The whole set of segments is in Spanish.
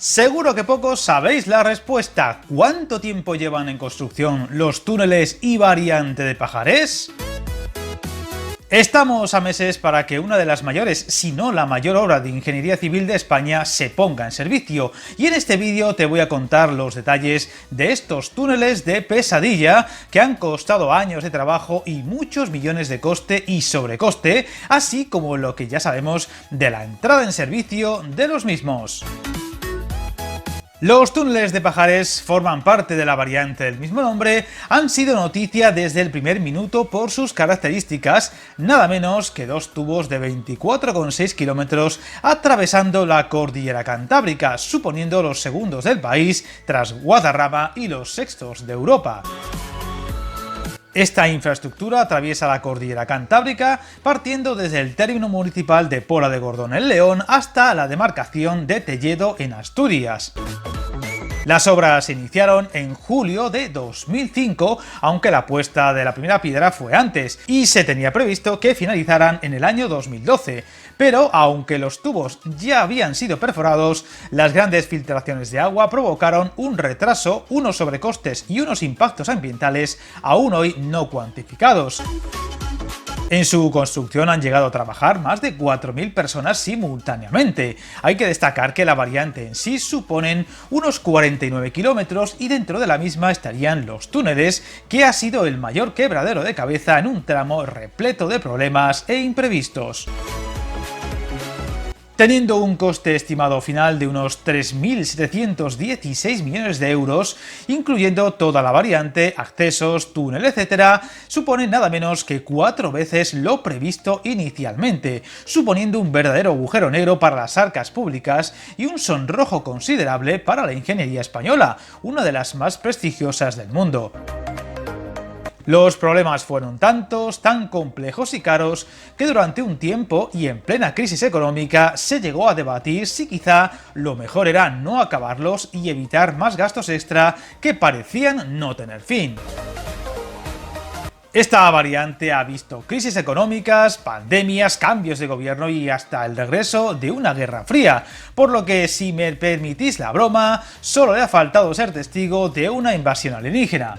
Seguro que pocos sabéis la respuesta. ¿Cuánto tiempo llevan en construcción los túneles y variante de Pajares? Estamos a meses para que una de las mayores, si no la mayor obra de ingeniería civil de España se ponga en servicio, y en este vídeo te voy a contar los detalles de estos túneles de pesadilla que han costado años de trabajo y muchos millones de coste y sobrecoste, así como lo que ya sabemos de la entrada en servicio de los mismos. Los túneles de Pajares forman parte de la variante del mismo nombre, han sido noticia desde el primer minuto por sus características, nada menos que dos tubos de 24,6 kilómetros atravesando la cordillera Cantábrica, suponiendo los segundos del país tras Guadarrama y los sextos de Europa. Esta infraestructura atraviesa la cordillera Cantábrica partiendo desde el término municipal de Pola de Gordón en León hasta la demarcación de Telledo en Asturias. Las obras se iniciaron en julio de 2005, aunque la puesta de la primera piedra fue antes, y se tenía previsto que finalizaran en el año 2012. Pero, aunque los tubos ya habían sido perforados, las grandes filtraciones de agua provocaron un retraso, unos sobrecostes y unos impactos ambientales aún hoy no cuantificados. En su construcción han llegado a trabajar más de 4.000 personas simultáneamente. Hay que destacar que la variante en sí suponen unos 49 kilómetros y dentro de la misma estarían los túneles, que ha sido el mayor quebradero de cabeza en un tramo repleto de problemas e imprevistos. Teniendo un coste estimado final de unos 3.716 millones de euros, incluyendo toda la variante, accesos, túnel, etc., supone nada menos que 4 veces lo previsto inicialmente, suponiendo un verdadero agujero negro para las arcas públicas y un sonrojo considerable para la ingeniería española, una de las más prestigiosas del mundo. Los problemas fueron tantos, tan complejos y caros, que durante un tiempo y en plena crisis económica se llegó a debatir si quizá lo mejor era no acabarlos y evitar más gastos extra que parecían no tener fin. Esta variante ha visto crisis económicas, pandemias, cambios de gobierno y hasta el regreso de una guerra fría, por lo que, si me permitís la broma, solo le ha faltado ser testigo de una invasión alienígena.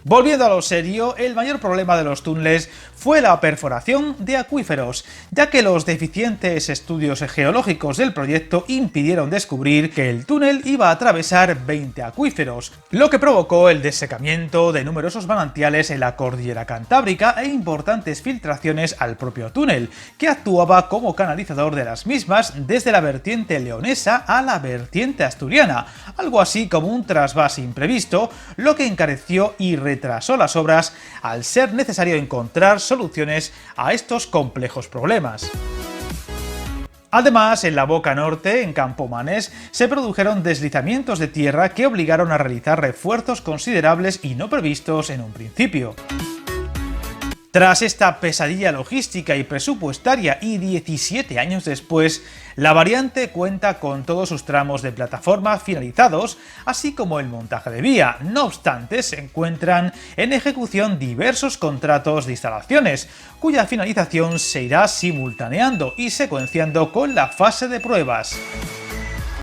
Volviendo a lo serio, el mayor problema de los túneles fue la perforación de acuíferos, ya que los deficientes estudios geológicos del proyecto impidieron descubrir que el túnel iba a atravesar 20 acuíferos, lo que provocó el desecamiento de numerosos manantiales en la cordillera Cantábrica e importantes filtraciones al propio túnel, que actuaba como canalizador de las mismas desde la vertiente leonesa a la vertiente asturiana, algo así como un trasvase imprevisto, lo que encareció y retrasó las obras al ser necesario encontrar soluciones a estos complejos problemas. Además, en la boca norte, en Campomanes, se produjeron deslizamientos de tierra que obligaron a realizar refuerzos considerables y no previstos en un principio. Tras esta pesadilla logística y presupuestaria y 17 años después, la variante cuenta con todos sus tramos de plataforma finalizados, así como el montaje de vía. No obstante, se encuentran en ejecución diversos contratos de instalaciones, cuya finalización se irá simultaneando y secuenciando con la fase de pruebas.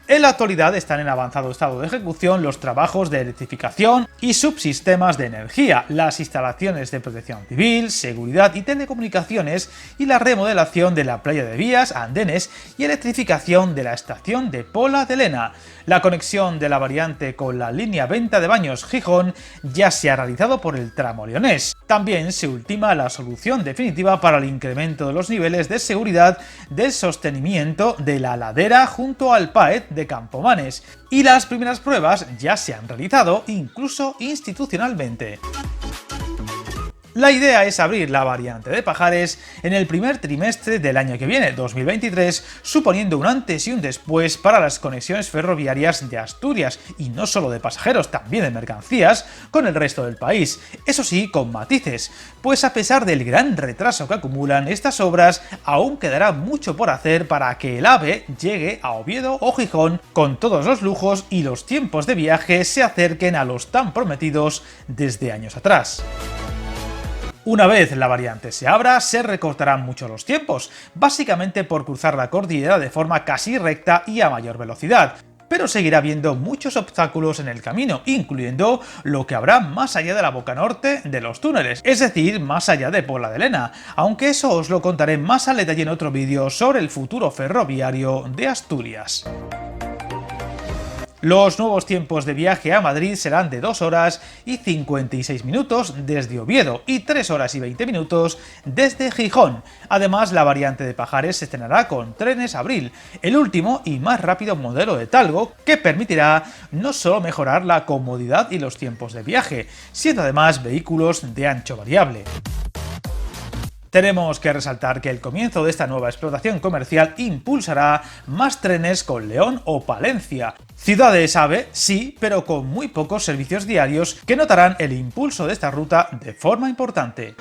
En la actualidad están en avanzado estado de ejecución los trabajos de electrificación y subsistemas de energía, las instalaciones de protección civil, seguridad y telecomunicaciones y la remodelación de la playa de vías, andenes y electrificación de la estación de Pola de Lena. La conexión de la variante con la línea Venta de Baños Gijón ya se ha realizado por el tramo leonés. También se ultima la solución definitiva para el incremento de los niveles de seguridad del sostenimiento de la ladera junto al PAET de Campomanes, y las primeras pruebas ya se han realizado incluso institucionalmente. La idea es abrir la variante de Pajares en el primer trimestre del año que viene, 2023, suponiendo un antes y un después para las conexiones ferroviarias de Asturias, y no solo de pasajeros, también de mercancías, con el resto del país. Eso sí, con matices, pues a pesar del gran retraso que acumulan estas obras, aún quedará mucho por hacer para que el AVE llegue a Oviedo o Gijón con todos los lujos y los tiempos de viaje se acerquen a los tan prometidos desde años atrás. Una vez la variante se abra, se recortarán mucho los tiempos, básicamente por cruzar la cordillera de forma casi recta y a mayor velocidad. pero seguirá habiendo muchos obstáculos en el camino, incluyendo lo que habrá más allá de la boca norte de los túneles, es decir, más allá de Pola de Lena, aunque eso os lo contaré más al detalle en otro vídeo sobre el futuro ferroviario de Asturias. Los nuevos tiempos de viaje a Madrid serán de 2 horas y 56 minutos desde Oviedo y 3 horas y 20 minutos desde Gijón. Además, la variante de Pajares se estrenará con Trenes Abril, el último y más rápido modelo de Talgo, que permitirá no solo mejorar la comodidad y los tiempos de viaje, siendo además vehículos de ancho variable. Tenemos que resaltar que el comienzo de esta nueva explotación comercial impulsará más trenes con León o Palencia. Ciudades AVE, sí, pero con muy pocos servicios diarios que notarán el impulso de esta ruta de forma importante.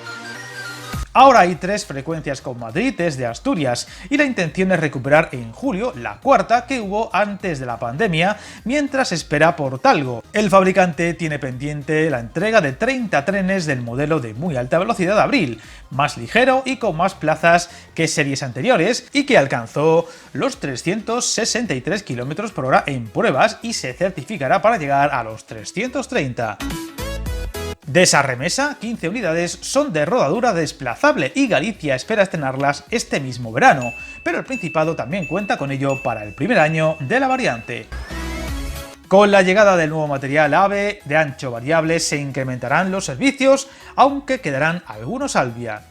Ahora hay 3 frecuencias con Madrid desde Asturias y la intención es recuperar en julio la cuarta que hubo antes de la pandemia mientras espera por Talgo. El fabricante tiene pendiente la entrega de 30 trenes del modelo de muy alta velocidad Abril, más ligero y con más plazas que series anteriores y que alcanzó los 363 km/h en pruebas y se certificará para llegar a los 330. De esa remesa, 15 unidades son de rodadura desplazable y Galicia espera estrenarlas este mismo verano, pero el Principado también cuenta con ello para el primer año de la variante. Con la llegada del nuevo material AVE de ancho variable se incrementarán los servicios, aunque quedarán algunos al día.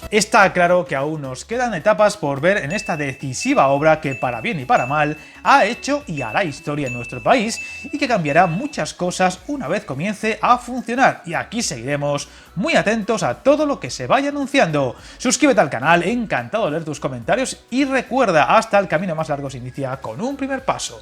Está claro que aún nos quedan etapas por ver en esta decisiva obra que, para bien y para mal, ha hecho y hará historia en nuestro país y que cambiará muchas cosas una vez comience a funcionar. Y aquí seguiremos muy atentos a todo lo que se vaya anunciando. Suscríbete al canal, encantado de leer tus comentarios y recuerda, hasta el camino más largo se inicia con un primer paso.